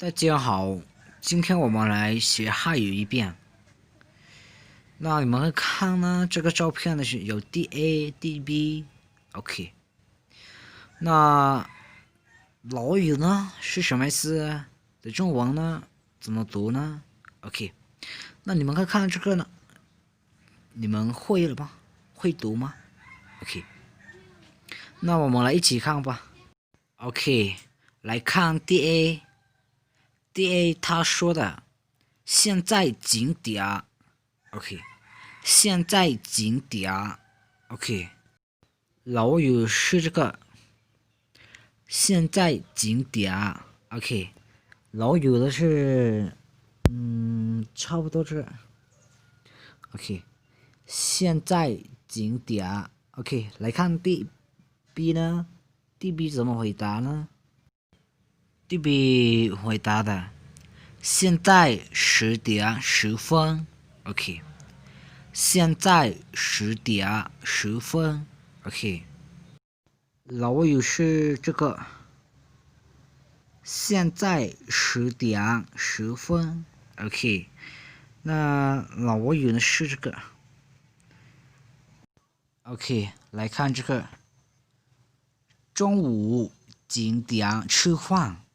大家好，今天我们来学汉语一遍。那你们会看呢？这个照片呢是有 DA、DB，OK。那老语呢是什么意思？的中文呢怎么读呢 ？OK。那你们会看这个呢？你们会了吗？会读吗 ？OK。那我们来一起看吧。OK， 来看 DA。DA 他说的，现在几点 ？OK， 现在几点 ？OK， 老语是这个，现在几点 ？OK， 老语的是，差不多这 OK， 现在几点 ？OK， 来看 DB 呢 ？DB 怎么回答呢？DB 回答的，现在10点10分 ，OK。现在10点10分 ，OK。老语是这个，现在10点10分 ，OK。那老语呢是这个 ，OK。来看这个，中午几点吃饭？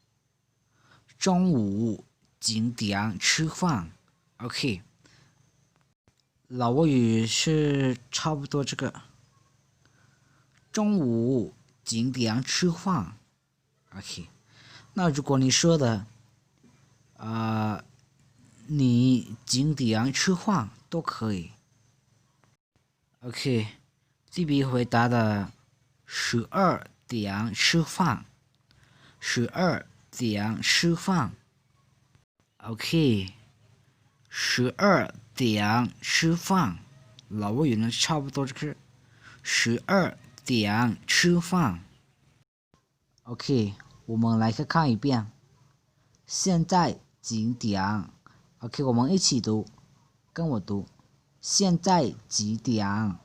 中午几点吃饭 ？OK。老语是差不多这个，中午几点吃饭 ？OK。那如果你说的，你几点吃饭都可以。OK。DB 回答的12点吃饭，12点吃饭。OK。12点吃饭，老语呢差不多就是12点吃饭。OK， 我们来看一遍，现在几点 ？OK， 我们一起读，跟我读，现在几点？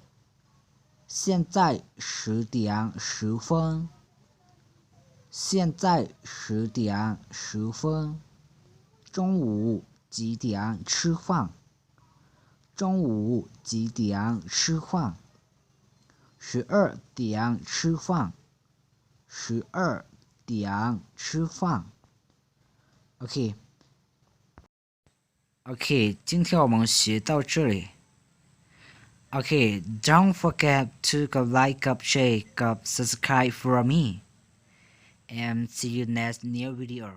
现在10点10分。现在10点10分。中午几点吃饭？中午几点吃饭？12点吃饭，12点吃饭。OK， 今天我们学到这里。Don't forget to go like, share, subscribe for me, and see you next new video.